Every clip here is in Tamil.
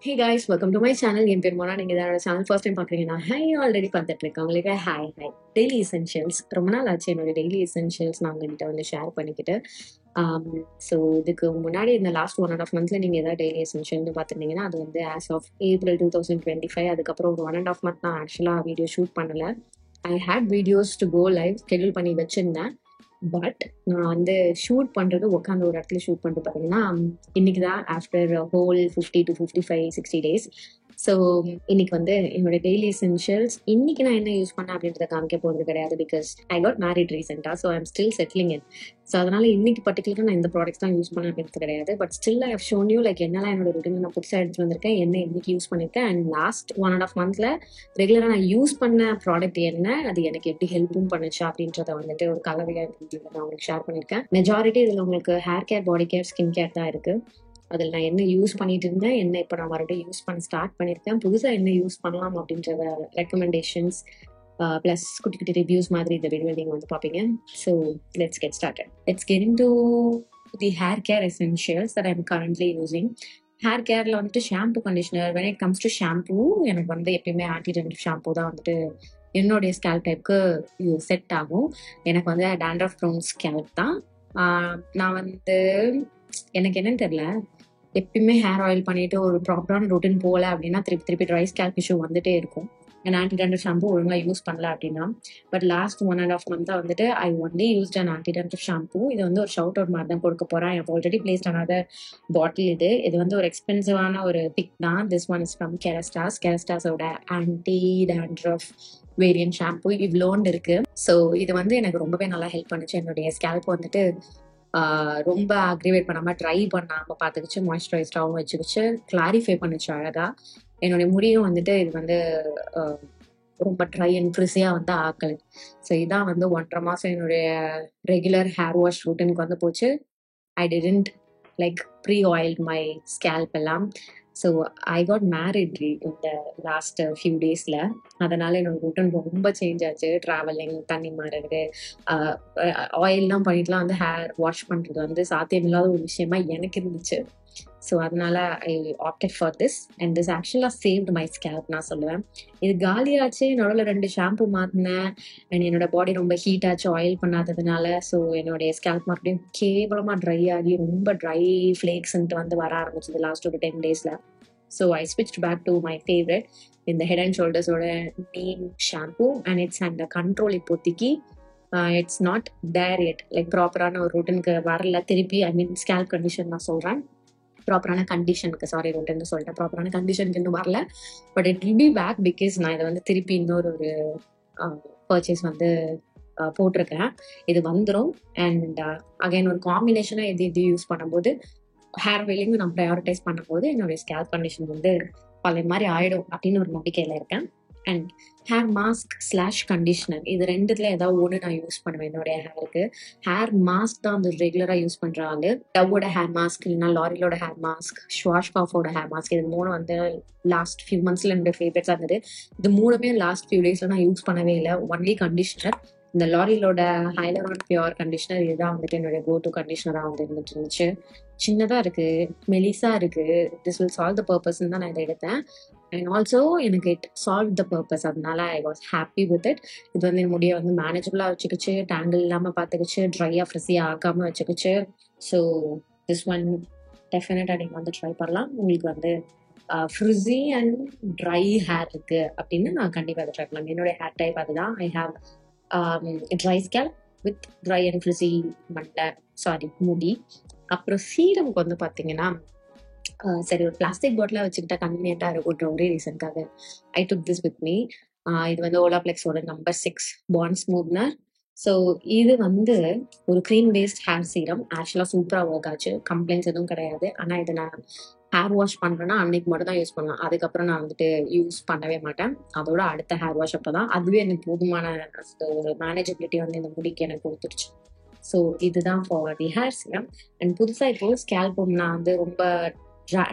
Hey guys, welcome to my channel. என் பேர் மோனா. நீங்கள் என்னோட சேனல் ஃபர்ஸ்ட் டைம் பார்க்குறீங்கன்னா ஆல்ரெடி பார்த்துட்டு இருக்கேன். உங்களுக்கு ஹாய் டெய்லி எசென்ஷியல்ஸ் ரொம்ப நாள் ஆச்சு என்னோட டெய்லி எசென்ஷியல்ஸ் நான் உங்கள்கிட்ட வந்து ஷேர் பண்ணிக்கிட்டு. ஸோ இதுக்கு முன்னாடி இந்த லாஸ்ட் 1.5 மந்த்ல நீங்கள் எதாவது டெய்லி எசென்ஷியல்னு பார்த்துருந்தீங்கன்னா அது வந்து ஆஸ் ஆஃப் April 2025. அதுக்கப்புறம் ஒரு 1.5 மந்த் நான் ஆக்சுவலாக வீடியோ ஷூட் பண்ணலை. I hate videos to go live schedule பண்ணி வச்சுருந்தேன். பட் நான் வந்து ஷூட் பண்ணுறது உட்காந்து ஒரு இடத்துல ஷூட் பண்ணிட்டு பார்த்தீங்கன்னா இன்னைக்கு தான் after whole 50 to 55 60 days. So இன்னைக்கு வந்து என்னோட டெய்லி எசென்ஷியல்ஸ் இன்னைக்கு நான் என்ன யூஸ் பண்ணேன் அப்படின்றத காமிக்க போகிறது கிடையாது. பிகாஸ் ஐ காட் மேரிட் ரீசெண்டாக. So I'm still settling in. So அதனால இன்னைக்கு பர்டிகுலராக நான் இந்த ப்ராடக்ட்ஸ் தான் யூஸ் பண்ணேன் அப்படின்றது கிடையாது. But still I have shown you like என்னெல்லாம் என்னோட ருட்டீன் நான் புதுசாக எடுத்துட்டு வந்திருக்கேன், என்ன இன்னைக்கு யூஸ் பண்ணியிருக்கேன். அண்ட் லாஸ்ட் 1.5 மந்த்ல ரெகுலராக நான் யூஸ் பண்ண ப்ராடக்ட் என்ன, அது எனக்கு எப்படி ஹெல்ப்பும் பண்ணுச்சு அப்படின்றத வந்துட்டு ஒரு கலவையாக நான் உங்களுக்கு ஷேர் பண்ணியிருக்கேன். மெஜாரிட்டி இதில் உங்களுக்கு ஹேர் கேர், பாடி கேர், ஸ்கின் கேர் தான் இருக்குது. அதில் நான் என்ன யூஸ் பண்ணிட்டு இருந்தேன், என்ன இப்போ நான் மறுபடியும் யூஸ் பண்ண ஸ்டார்ட் பண்ணியிருக்கேன், புதுசாக என்ன யூஸ் பண்ணலாம் அப்படின்றத ரெக்கமெண்டேஷன்ஸ் ப்ளஸ் குட்டி குட்டி ரிவ்யூஸ் மாதிரி இந்த வீடியோ நீங்கள் வந்து பார்ப்பீங்க. So let's get started. Let's get into the hair care essentials that I'm currently using. Hair கேரில் வந்துட்டு shampoo, conditioner. when it comes to shampoo, எனக்கு வந்து எப்பயுமே ஆன்டி-டேண்ட்ரஃப் ஷாம்பு தான் வந்துட்டு என்னுடைய ஸ்கேல்ப் டைப்புக்கு செட் ஆகும். எனக்கு வந்து டேண்ட்ரஃப் ப்ரோன் ஸ்கேல்ப் தான். நான் வந்து எனக்கு என்னன்னு தெரியல, எப்பயுமே ஹேர் ஆயில் பண்ணிட்டு ஒரு ப்ராப்பரான ரொட்டீன் போகல அப்படின்னா திருப்பி ட்ரை ஸ்கேல்ப் இஷ்யூ வந்துட்டே இருக்கும். அண்ட் ஆன்டி-டேண்ட்ரஃப் ஷாம்பு ஒழுங்காக யூஸ் பண்ணல அப்படின்னா. பட் லாஸ்ட் 1.5 மந்த்தாக வந்துட்டு I only used an anti dandruff shampoo. இது வந்து ஒரு ஷவுட் அவுட் மாதிரி தான் கொடுக்க போகிறேன். I already placed another bottle. இது வந்து ஒரு எக்ஸ்பென்சிவான ஒரு பிக் தான். திஸ் ஒன் இஸ் ஃப்ரம் கெரஸ்டாஸோட ஆன்டி-டேண்ட்ரஃப் வேரியன்ட் ஷாம்பு இவ்வளோண்டு இருக்கு. ஸோ இது வந்து எனக்கு ரொம்பவே நல்லா ஹெல்ப் பண்ணுச்சு. என்னுடைய ஸ்கேல்ப் வந்துட்டு ரொம்ப அக்ரிவேட் பண்ணாமல், ட்ரை பண்ணாமல் பார்த்துக்கிச்சு, மாய்ஸ்சரைஸ்டாகவும் வச்சுக்கிச்சு, கிளாரிஃபை பண்ணிச்சு அழகாக. என்னுடைய முடியும் வந்துட்டு இது வந்து ரொம்ப ட்ரை அண்ட் ஃப்ரிஸியாக வந்து ஆக்கலை. ஸோ இதான் வந்து 1.5 மாதம் என்னுடைய ரெகுலர் ஹேர் வாஷ் ரூட்டனுக்கு வந்து போச்சு. I didn't like pre oiled my scalp எல்லாம். ஸோ ஐ காட் மேரிட் இந்த லாஸ்ட் ஃபியூ டேஸில். அதனால் என்னோட ரூட்டன் ரொம்ப சேஞ்ச் ஆச்சு. ட்ராவலிங், தண்ணி மாறுறது, ஆயில்லாம் பண்ணிட்டுலாம் வந்து ஹேர் வாஷ் பண்ணுறது வந்து சாத்தியமில்லாத ஒரு விஷயமா எனக்கு இருந்துச்சு. ஸோ அதனால I opted for this and this ஆக்சுவலாக சேவ்டு மை ஸ்கேல்ப் நான் சொல்லுவேன். இது காலியாச்சு, நடுவில் 2 ஷாம்பு மாற்றினேன். அண்ட் என்னோட பாடி ரொம்ப ஹீட் ஆச்சு ஆயில் பண்ணாததுனால. ஸோ என்னுடைய ஸ்கேல்ப் மறுபடியும் கேவலமாக ட்ரை ஆகி ரொம்ப ட்ரை ஃப்ளேக்ஸ்ன்ட்டு வந்து வர ஆரம்பிச்சது லாஸ்ட் ஒரு 10 டேஸில். ஸோ ஐ ஸ்விட்ச் பேக் டு மை ஃபேவரட், இந்த ஹெட் அண்ட் ஷோல்டர்ஸோட neem shampoo. And it's and control இப்போதைக்கு it's not there yet. Like ப்ராப்பரான ஒரு ரூட்டனுக்கு வரல திருப்பி. ஐ மீன் ஸ்கேல்ப் கண்டிஷன் நான் சொல்கிறேன், ப்ராப்பரான கண்டிஷனுக்கு, சாரி ரூட்னு சொல்லிட்டேன், ப்ராப்பரான கண்டிஷனுக்கு இன்னும் வரல. But it will be back because நான் இதை வந்து திருப்பி இன்னொரு ஒரு பர்ச்சேஸ் வந்து போட்டிருக்கேன். இது வந்துடும். அண்ட் அகைன் ஒரு காம்பினேஷனாக இது யூஸ் பண்ணும்போது ஹேர் ஆயிலிங் நான் ப்ரையாரிட்டைஸ் பண்ணும்போது என்னுடைய ஸ்கேல்ப் கண்டிஷன் வந்து பழைய மாதிரி ஆயிடும் அப்படின்னு ஒரு நம்பிக்கையில் இருக்கேன். அண்ட் ஹேர் மாஸ்க் / கண்டிஷனர், இது ரெண்டுத்துல ஏதாவது ஒன்று நான் யூஸ் பண்ணுவேன் என்னுடைய ஹேருக்கு. ஹேர் மாஸ்க் தான் வந்து ரெகுலராக யூஸ் பண்ணுற ஆள். டவ்வோட ஹேர் மாஸ்க், இல்லைன்னா லாரியலோட ஹேர் மாஸ்க், ஸ்வாஷ்காஃபோட ஹேர் மாஸ்க், இது 3 வந்து லாஸ்ட் ஃபியூ மந்த்ஸ்ல என்னோட ஃபேவரட்ஸாக இருந்தது. இது 3மே லாஸ்ட் ஃபியூ டேஸ்ல நான் யூஸ் பண்ணவே இல்லை. ஒன்லி கண்டிஷனர், இந்த லாரியலோட ஹைலரான் பியூர் கண்டிஷனர், இதுதான் வந்துட்டு என்னுடைய கோ டு கண்டிஷனராக வந்து இருந்துச்சு. சின்னதாக இருக்குது, மெலிசாக இருக்குது. திஸ் வில் சால்வ் த பர்பஸ்ன்னு தான் நான் இதை எடுத்தேன். அண்ட் ஆல்சோ எனக்கு இட் சால்வ் த பர்பஸ். அதனால I was happy with it. இது வந்து என் முடியை வந்து மேனேஜபிளாக வச்சுக்கிச்சு, டேங்கிள் இல்லாமல் பார்த்துக்கிச்சு, ட்ரையாக ஃப்ரெஷ்ஷியாக ஆக்காமல் வச்சுக்கிச்சு. ஸோ திஸ் ஒன் டெஃபினட்டாக நீங்கள் வந்து ட்ரை பண்ணலாம். உங்களுக்கு வந்து ஃப்ரிஸி அண்ட் ட்ரை ஹேர் இருக்குது அப்படின்னு நான் கண்டிப்பாக அதை ட்ரை பண்ணலாம். என்னுடைய ஹேர் டைப் அதுதான். I have try scalp with try and frizzy முடி. அப்புறம் சீரமுக்கு வந்து பார்த்தீங்கன்னா சரி ஒரு பிளாஸ்டிக் பாட்டிலாக வச்சுக்கிட்டா கன்வீனியண்ட்டாக இருக்குன்ற ஒரே ரீசனுக்காக ஐ டுக் திஸ் வித் மீ. இது வந்து ஓலாப்ளெக்ஸோட நம்பர் 6 பாண்ட் ஸ்மூத்னர். ஸோ இது வந்து ஒரு க்ரீம் பேஸ்ட் ஹேர் சீரம். ஆக்சுவலாக சூப்பராக ஒர்க் ஆச்சு, கம்ப்ளைண்ட்ஸ் எதுவும் கிடையாது. ஆனால் இதை நான் ஹேர் வாஷ் பண்ணுறேன்னா அன்னைக்கு மட்டும் தான் யூஸ் பண்ணுவேன். அதுக்கப்புறம் நான் வந்துட்டு யூஸ் பண்ணவே மாட்டேன். அதோட அடுத்த ஹேர் வாஷ் அப்போ தான். அதுவே எனக்கு போதுமான ஒரு மேனேஜபிலிட்டி வந்து இந்த முடிக்கு எனக்கு கொடுத்துருச்சு. ஸோ இதுதான் for the hair serum. And புதுசாக இப்போ ஸ்கேல்பும் நான் வந்து ரொம்ப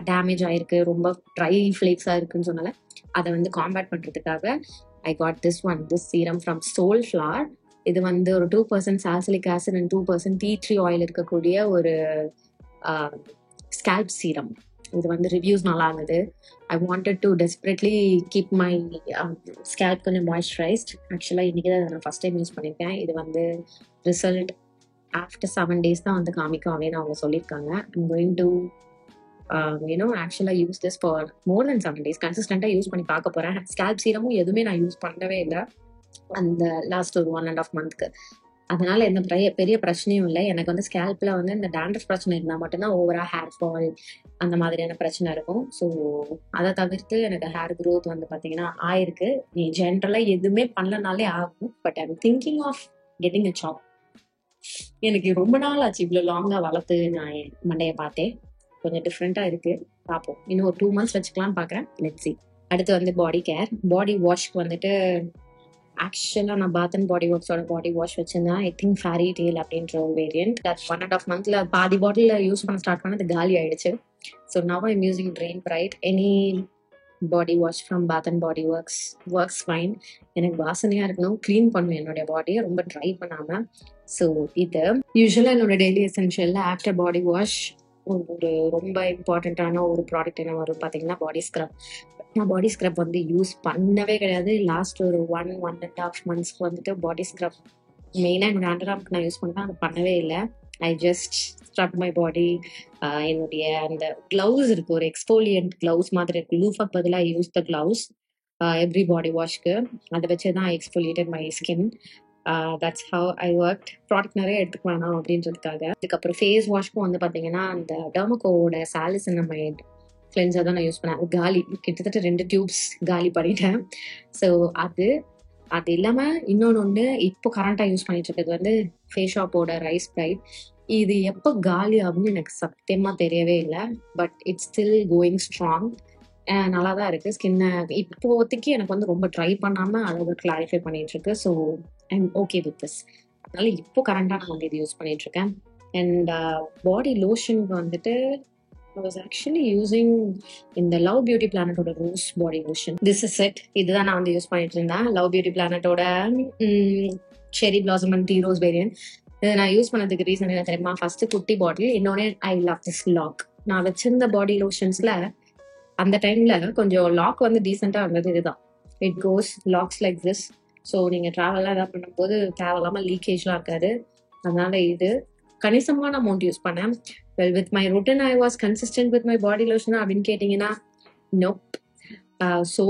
டேமேஜ் ஆயிருக்கு, ரொம்ப ட்ரை ஃப்ளேக்ஸாக இருக்குன்னு சொன்னால அதை வந்து காம்பேட் பண்ணுறதுக்காக ஐ got this serum from Soulflower. இது வந்து ஒரு 2% salicylic acid and 2% tea tree oil இருக்கக்கூடிய ஒரு ஸ்கேல்ப் சீரம். இது வந்து ரிவ்யூஸ் நல்லா இருந்தது. I wanted to desperately keep my scalp கொஞ்சம் மாய்ஸ்சரைஸ்ட். ஆக்சுவலாக இன்றைக்கி தான் நான் ஃபஸ்ட் டைம் யூஸ் பண்ணியிருக்கேன். இது வந்து ரிசல்ட் ஆஃப்டர் 7 days தான் வந்து காமிக்கும் அப்படின்னு அவங்க சொல்லியிருக்காங்க. ஐம் கோயிங் டு ஆக்சுவலாக use this for more than 7 days. கன்சிஸ்டண்ட்டாக யூஸ் பண்ணி பார்க்க போகிறேன். ஸ்கேல்ப் சீரமும் எதுவுமே நான் யூஸ் பண்ணவே இல்லை அந்த லாஸ்ட் ஒரு 1.5 months. அதனால எந்த பெரிய பிரச்சனையும் இல்லை. எனக்கு வந்து ஸ்கேல்ப்ல வந்து இந்த டேண்ட்ரஃப் பிரச்சனை இருந்தால் மட்டும்தான் ஓவரா ஹேர் ஃபால் அந்த மாதிரியான பிரச்சனை இருக்கும். ஸோ அதை தவிர்த்து எனக்கு ஹேர் க்ரோத் வந்து பார்த்தீங்கன்னா ஆயிருக்கு. நீ ஜென்ரலாக எதுவுமே பண்ணலனாலே ஆகும். But I'm thinking of getting a shop. எனக்கு ரொம்ப நாள் ஆச்சு இவ்வளோ லாங்காக வளர்த்து நான் என் மண்டையை பார்த்தேன். கொஞ்சம் டிஃப்ரெண்ட்டாக இருக்கு. பார்ப்போம், இன்னும் ஒரு 2 months வச்சுக்கலாம்னு பார்க்குறேன். Let's see. அடுத்து வந்து பாடி கேர். பாடி வாஷ்க்கு வந்துட்டு ஆக்சுவலாக நான் பாத் அண்ட் பாடி ஒர்க்ஸோட பாடி வாஷ் வச்சிருந்தேன். ஐ திங்க் ஃபேரி டெயில் அப்படின்ற ஒரு வேரியன்ட். தட் 1.5 months பாதி பாட்டில் யூஸ் பண்ண ஸ்டார்ட் பண்ணது காலி ஆயிடுச்சு. So now I'm using train bright. Any body wash from Bath and Body Works fine. எனக்கு வாசனையாக இருக்கணும், க்ளீன் பண்ணுவேன் என்னுடைய பாடியை, ரொம்ப ட்ரை பண்ணாமல். ஸோ இது யூஸ்வலாக என்னோட டெய்லி எசென்ஷியலில் ஆஃப்டர் பாடி வாஷ் ஒரு ரொம்ப இம்பார்ட்டண்ட்டான ஒரு ப்ராடக்ட் என்ன வரும் பார்த்தீங்கன்னா பாடி ஸ்க்ரப். நான் பாடி ஸ்க்ரப் வந்து யூஸ் பண்ணவே கிடையாது. லாஸ்ட் ஒரு 1.5 months வந்துட்டு பாடி ஸ்க்ரப் மெயினாக என்னோட அண்டர்ஆர்ம்க்கு நான் யூஸ் பண்ணேன். அது பண்ணவே இல்லை. I just scrub my body. என்னுடைய அந்த க்ளவுஸ் இருக்கு, ஒரு எக்ஸ்போலியன்ட் க்ளவுஸ் மாதிரி இருக்கு. லூஃபாக்கு பதிலாக use the gloves every body வாஷ்க்கு. அதை வச்சு தான் exfoliated my skin. That's how I work. Product நிறைய எடுத்துக்க வேணாம் அப்படின்றதுக்காக. அதுக்கப்புறம் ஃபேஸ் வாஷ்க்கும் வந்து பார்த்தீங்கன்னா அந்த டெர்மகோவோட சாலிசினமைட் கிளென்சர் தான் நான் யூஸ் பண்ணேன். காலி, கிட்டத்தட்ட 2 டியூப்ஸ் காலி பண்ணிட்டேன். ஸோ அது இல்லாமல் இன்னொன்று இப்போ கரண்ட்டாக யூஸ் பண்ணிட்டு இருக்கிறது வந்து ஃபேஸ் ஷாப்போட ரைஸ் பிரைட். இது எப்போ காலி ஆகும்னு எனக்கு சத்தியமாக தெரியவே இல்லை. But it's still going strong. நல்லா தான் இருக்குது. ஸ்கின்னை இப்போதைக்கு எனக்கு வந்து ரொம்ப ட்ரை பண்ணாமல் அதை கிளாரிஃபை பண்ணிட்டு இருக்கு. So I'm okay with this. அதனால இப்போ கரண்டாக நான் வந்து இது யூஸ் பண்ணிட்டு இருக்கேன். அண்ட் பாடி லோஷனுக்கு வந்துட்டு I was actually using இந்த லவ் பியூட்டி பிளானட்டோட rose body lotion. This is it. இதுதான் நான் வந்து யூஸ் பண்ணிட்டு இருந்தேன். லவ் பியூட்டி பிளானட்டோட cherry blossom and tea rose variant. இதை நான் யூஸ் பண்ணதுக்கு ரீசன் என்ன தெரியுமா? ஃபர்ஸ்ட் குட்டி பாட்டில், இன்னொன்று ஐ லவ் திஸ் லாக். நான் வச்சிருந்த பாடி லோஷன்ஸ்ல அந்த டைம்ல கொஞ்சம் லாக் வந்து டீசெண்டாக இருந்தது. இதுதான் it goes looks like this. So நீங்கள் ட்ராவல்லாம் எதாவது பண்ணும்போது தேவையில்லாமல் லீக்கேஜ்லாம் இருக்காது. அதனால இது கணிசமான அமௌண்ட் யூஸ் பண்ணேன். Well with my routine I was consistent with my body lotion அப்படின்னு கேட்டிங்கன்னா நோப். ஸோ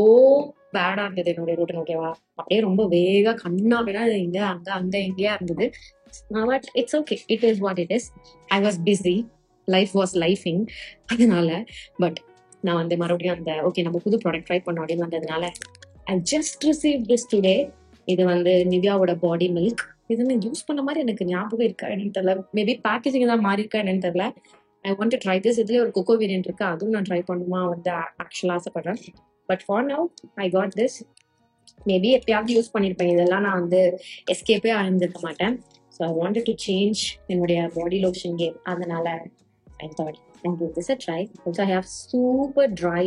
பேடாக இருந்தது என்னுடைய ரொட்டீன். ஓகேவா? அப்படியே ரொம்ப வேக கண்ணா விட இங்கே அங்கே எங்கேயா இருந்தது. But it's okay, it is what it is. I was busy, life was lifing. அதனால பட் நான் வந்து மறுபடியும் அந்த ஓகே நம்ம புது ப்ராடக்ட் ட்ரை பண்ணோம் அப்படின்னு வந்ததுனால I just receive this today. இது வந்து நிவ்யாவோட பாடி மில்க். இது நான் யூஸ் பண்ண மாதிரி எனக்கு ஞாபகம் இருக்கா என்னன்னு தெரியல. மேபி பேக்கேஜிங் தான் மாறி இருக்கா என்னன்னு தெரியல. I want to try this. இதுலேயே ஒரு கொக்கோ வேரியன்ட் இருக்கு, அதுவும் நான் ட்ரை பண்ணுமா வந்து ஆக்சுவலாக ஆசைப்படுறேன். But for now I got this. Maybe எப்பயாவது யூஸ் பண்ணியிருப்பேன். இதெல்லாம் நான் வந்து எஸ்கேப்பே ஆயிருந்திருக்க மாட்டேன். So I wanted to change என்னுடைய பாடி லோஷன் கேம். அதனால I thought I'll give this a try. Also, I have super dry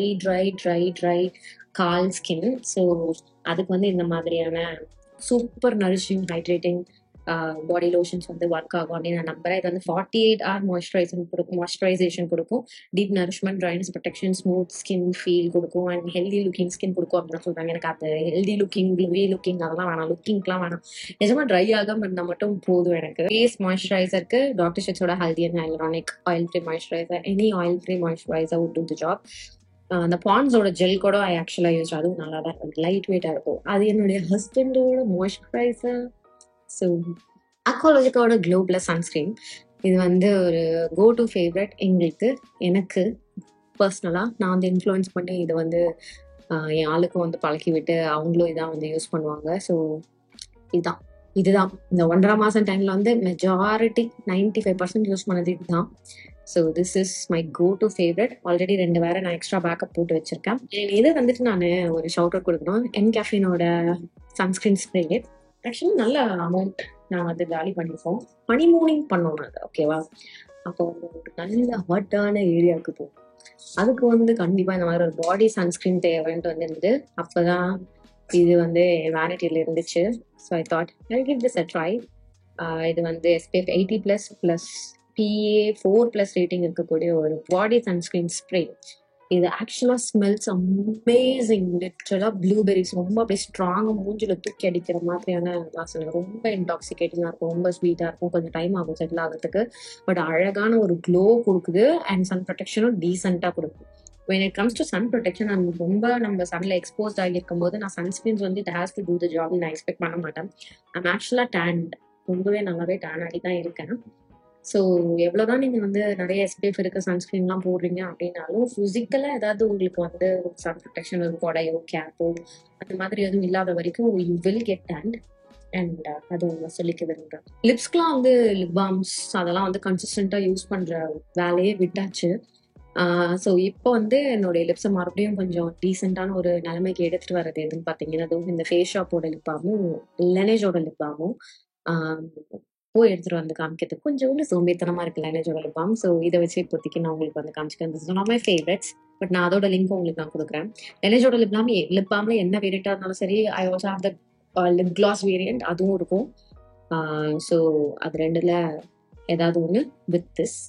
call skin. So அதுக்கு வந்து இந்த மாதிரியான சூப்பர் நரிஷிங் ஹைட்ரேட்டிங் பாடி லோஷன்ஸ் வந்து ஒர்க் ஆகும் அப்படின்னு நான் நம்புறேன். இது வந்து 48 hour மாய்ஸ்சரைசேஷன் கொடுக்கும், deep nourishment, dryness protection, smooth skin feel கொடுக்கும் அண்ட் ஹெல்தி லுக்கிங் ஸ்கின் கொடுக்கும் அப்படின்னு சொல்றாங்க. எனக்கு அது ஹெல்தி லுக்கிங், க்ளோவி லுக்கிங் அதெல்லாம் வேணாம், லுக்கிங்லாம் வேணாம். நிஜமா ட்ரை ஆகாம இருந்தால் மட்டும் போதும் எனக்கு. ஃபேஸ் மாய்ஸ்சரைசருக்கு டாக்டர் ஷெட்ஸோட healthy and hyaluronic oil free moisturiser. Any oil free moisturiser would do the job. அந்த பாண்ட்ஸோட ஜெல் கூட ஐ ஆக்சுவலாக யூஸ், அதுவும் நல்லா தான் இருக்கும், லைட் வெயிட்டாக இருக்கும். அது என்னுடைய ஹஸ்பண்டோட மாய்ஸ்சரைசர். ஸோ அக்வாலஜிக்காவோட க்ளோ ப்ளஸ் சன்ஸ்க்ரீன். இது வந்து ஒரு கோ டு ஃபேவரட் எங்களுக்கு. எனக்கு பர்சனலாக நான் வந்து இன்ஃப்ளூயன்ஸ் பண்ணி இதை வந்து என் ஆளுக்கும் வந்து பழக்கி விட்டு அவங்களும் இதான் வந்து யூஸ் பண்ணுவாங்க. ஸோ இதுதான் இந்த 1.5 மாதம் டைமில் வந்து மெஜாரிட்டி 95% யூஸ் பண்ணது இதுதான். So this is my go to favourite. Already 2 வேற நான் எக்ஸ்ட்ரா பேக்கப் போட்டு வச்சிருக்கேன். இதை வந்துட்டு நான் ஒரு ஷவுட் அவுட் கொடுக்கணும். என்கேஃபினோட சன்ஸ்கிரீன் ஸ்ப்ரே. ஆக்சுவலி நல்ல அமௌண்ட் நாங்கள் வந்து காலி பண்ணியிருக்கோம். ஹனிமூனிங் பண்ணோம் அது, ஓகேவா? அப்போ வந்து ஒரு நல்ல ஹாட்டான ஏரியாவுக்கு போகும். அதுக்கு வந்து கண்டிப்பாக இந்த மாதிரி ஒரு பாடி சன்ஸ்கிரீன் தேவைன்ட்டு வந்து இருந்தது. அப்போ தான் இது வந்து வேனிட்டியில் இருந்துச்சு. So I thought I give this a try. இது வந்து SPF 80+ PA4+ ரேட்டிங் இருக்கக்கூடிய ஒரு பாடி சன்ஸ்கிரீன் ஸ்ப்ரே. இது ஆக்சுவலா ஸ்மெல்ஸ் அமேசிங். லிட்ரலா ப்ளூபெரிஸ் ரொம்ப அப்படியே ஸ்ட்ராங்கா மூஞ்சில தூக்கி அடிக்கிற மாதிரியான வாசனை. ரொம்ப இன்டாக்சிகேட்டிங்கா இருக்கும், ரொம்ப ஸ்வீட்டா இருக்கும். கொஞ்சம் டைம் ஆகும் செட்டில் ஆகிறதுக்கு. பட் அழகான ஒரு க்ளோ கொடுக்குது அண்ட் சன் ப்ரொடெக்ஷனும் டீசெண்டா கொடுக்கும். when it comes to sun protection, ரொம்ப நம்ம சன்ல எக்ஸ்போஸ்ட் ஆகியிருக்கும் போது நான் சன்ஸ்கிரீன்ஸ் வந்து it has to do the job நான் எக்ஸ்பெக்ட் பண்ண மாட்டேன். ஐம் ஆக்சுவலா டேன்ட், ரொம்பவே நல்லாவே டேன் ஆகி தான் இருக்கேன். ஸோ எவ்வளோதான் நீங்கள் வந்து நிறைய SPF இருக்க சன்ஸ்கிரீன்லாம் போடுறீங்க அப்படின்னாலும் ஃபிசிக்கலாக ஏதாவது உங்களுக்கு வந்து சன் ப்ரொடெக்ஷன் ஒரு கொடையோ கேப்போ அந்த மாதிரி எதுவும் இல்லாத வரைக்கும் யூ வில் கெட் டேண்ட். அண்ட் அது சொல்லிக்க விரும்புகிறேன். லிப்ஸ்க்குலாம் வந்து லிப் பாம்ஸ் அதெல்லாம் வந்து கன்சிஸ்டண்ட்டாக யூஸ் பண்ணுற வேலையே விட்டாச்சு. ஸோ இப்போ வந்து என்னுடைய லிப்ஸை மறுபடியும் கொஞ்சம் டீசெண்டான ஒரு நிலைமைக்கு எடுத்துகிட்டு வர்றது எதுன்னு பார்த்தீங்கன்னா, அதுவும் இந்த ஃபேஸ் ஷாப்போட லிப் பாமும் லெனேஜோட லிப் பாமும் போய் எடுத்துட்டு வந்து காமிக்கிறதுக்கு கொஞ்சோண்டு சோம்பேத்தனமா இருக்கு லெனேஜோட லிப் பாம். ஸோ இதை வச்சு இப்போதைக்கு நான் உங்களுக்கு வந்து காமிச்சிக்கிறேன். This is one of my favourites. But நான் அதோட லிங்க் உங்களுக்கு நான் கொடுக்குறேன். லெனேஜோட லிப் பாம்ல என்ன வேரியண்டா இருந்தாலும் சரி, I also have the lip gloss variant, அதுவும் இருக்கும். ஸோ அது ரெண்டுல ஏதாவது ஒன்று வித் திஸ்.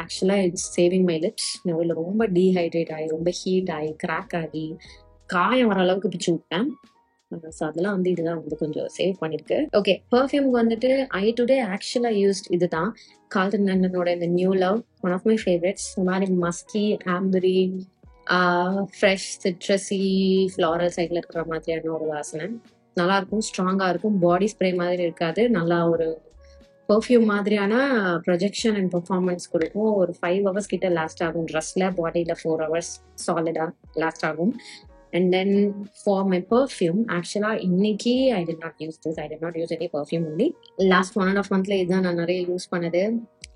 ஆக்சுவலாக இட்ஸ் சேவிங் மை லிப்ஸ். இல்லை ரொம்ப டீஹைட்ரேட் ஆகி ரொம்ப ஹீட் ஆகி கிராக் ஆகி காயம் வர அளவுக்கு பிச்சு விட்டேன். ஸோ அதெல்லாம் வந்து இதுதான் வந்து கொஞ்சம் சேவ் பண்ணிருக்கு. ஓகே, பர்ஃப்யூம்க்கு வந்துட்டு ஐ டுடே ஆக்சுவலாக யூஸ்ட் இதுதான் கால்டன் நன்னனோட இந்த new love, one of my favourites. இந்த மாதிரி musky ambery fresh citrusy floral சைடில் இருக்கிற மாதிரியான ஒரு வாசனை. நல்லா இருக்கும், ஸ்ட்ராங்காக இருக்கும், பாடி ஸ்ப்ரே மாதிரி இருக்காது, நல்லா ஒரு பர்ஃப்யூம் மாதிரியான ப்ரொஜெக்ஷன் அண்ட் பெர்ஃபார்மன்ஸ் கொடுக்கும். ஒரு 5 hours கிட்ட லாஸ்ட் ஆகும் ட்ரெஸ்ல, பாடியில் 4 hours சாலிடா லாஸ்ட் ஆகும். And then for my perfume, actually இன்னைக்கு I did not use this. I did not use any perfume only. Last 1.5 monthல இதுதான் நான் நிறைய யூஸ் பண்ணது.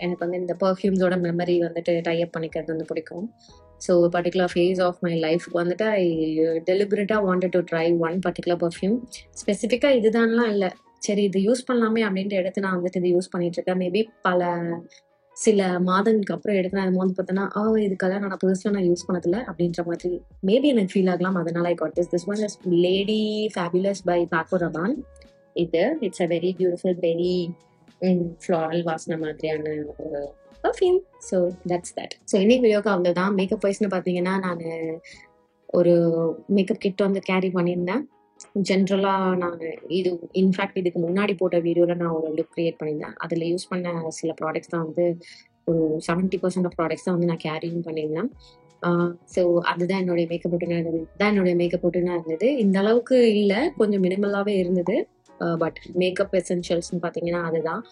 எனக்கு வந்து இந்த பர்ஃப்யூம்ஸோட மெமரி வந்துட்டு டைப் பண்ணிக்கிறது வந்து பிடிக்கும். So particular phase of my life வந்துட்டு ஐ டெலிபரேட்டாக wanted to try one particular perfume. ஸ்பெசிஃபிக்காக இதுதான்லாம் இல்லை, சரி இது யூஸ் பண்ணலாமே அப்படின்ட்டு எடுத்து நான் வந்துட்டு இது யூஸ் பண்ணிட்டு இருக்கேன். மேபி சில மாதங்களுக்கு அப்புறம் எடுத்து நான் வந்து பார்த்தேன்னா இதுக்கெல்லாம் நான் புதுசாக நான் யூஸ் பண்ணதில்லை அப்படின்ற மாதிரி மேபி எனக்கு ஃபீல் ஆகலாம். அதனால I got this one is Lady Fabulous by Paco Rabanne. It's a very beautiful very floral வாசனை மாதிரியான ஒரு perfume. So that's that. So இன்னைக்கு வீடியோக்கு அவ்வளோதான். மேக்கப் வைஸ்னு பார்த்தீங்கன்னா நான் ஒரு மேக்கப் கிட் வந்து கேரி பண்ணியிருந்தேன். ஜென்ரலாக நான் இது இன்ஃபேக்ட் இதுக்கு முன்னாடி போட்ட வீடியோவில் நான் ஒரு லுக் க்ரியேட் பண்ணியிருந்தேன். அதில் யூஸ் பண்ண சில ப்ராடக்ட்ஸ் தான் வந்து ஒரு 70% ஆஃப் ப்ராடக்ட்ஸ் தான் வந்து நான் கேரியும் பண்ணியிருந்தேன். ஸோ அதுதான் என்னுடைய மேக்கப் ரொட்டீனாக இருந்தது. இந்த அளவுக்கு இல்லை, கொஞ்சம் மினிமலாகவே இருந்தது. பட் மேக்கப் எசென்ஷியல்ஸ்னு பார்த்தீங்கன்னா அதுதான்.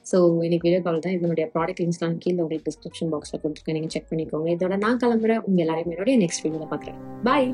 ஸோ இன்னைக்கு வீடியோ கால் தான். இதனுடைய ப்ராடக்ட் லிங்க்ஸ்லாம் கீழே உங்களுக்கு டிஸ்கிரிப்ஷன் பாக்ஸில் கொடுத்துருக்கேன், நீங்கள் செக் பண்ணிக்கோங்க. இதோட நான் கிளம்புறேன். உங்கள் எல்லாரையும் என்னுடைய நெக்ஸ்ட் வீடியோவில் பார்க்குறேன். பாய்.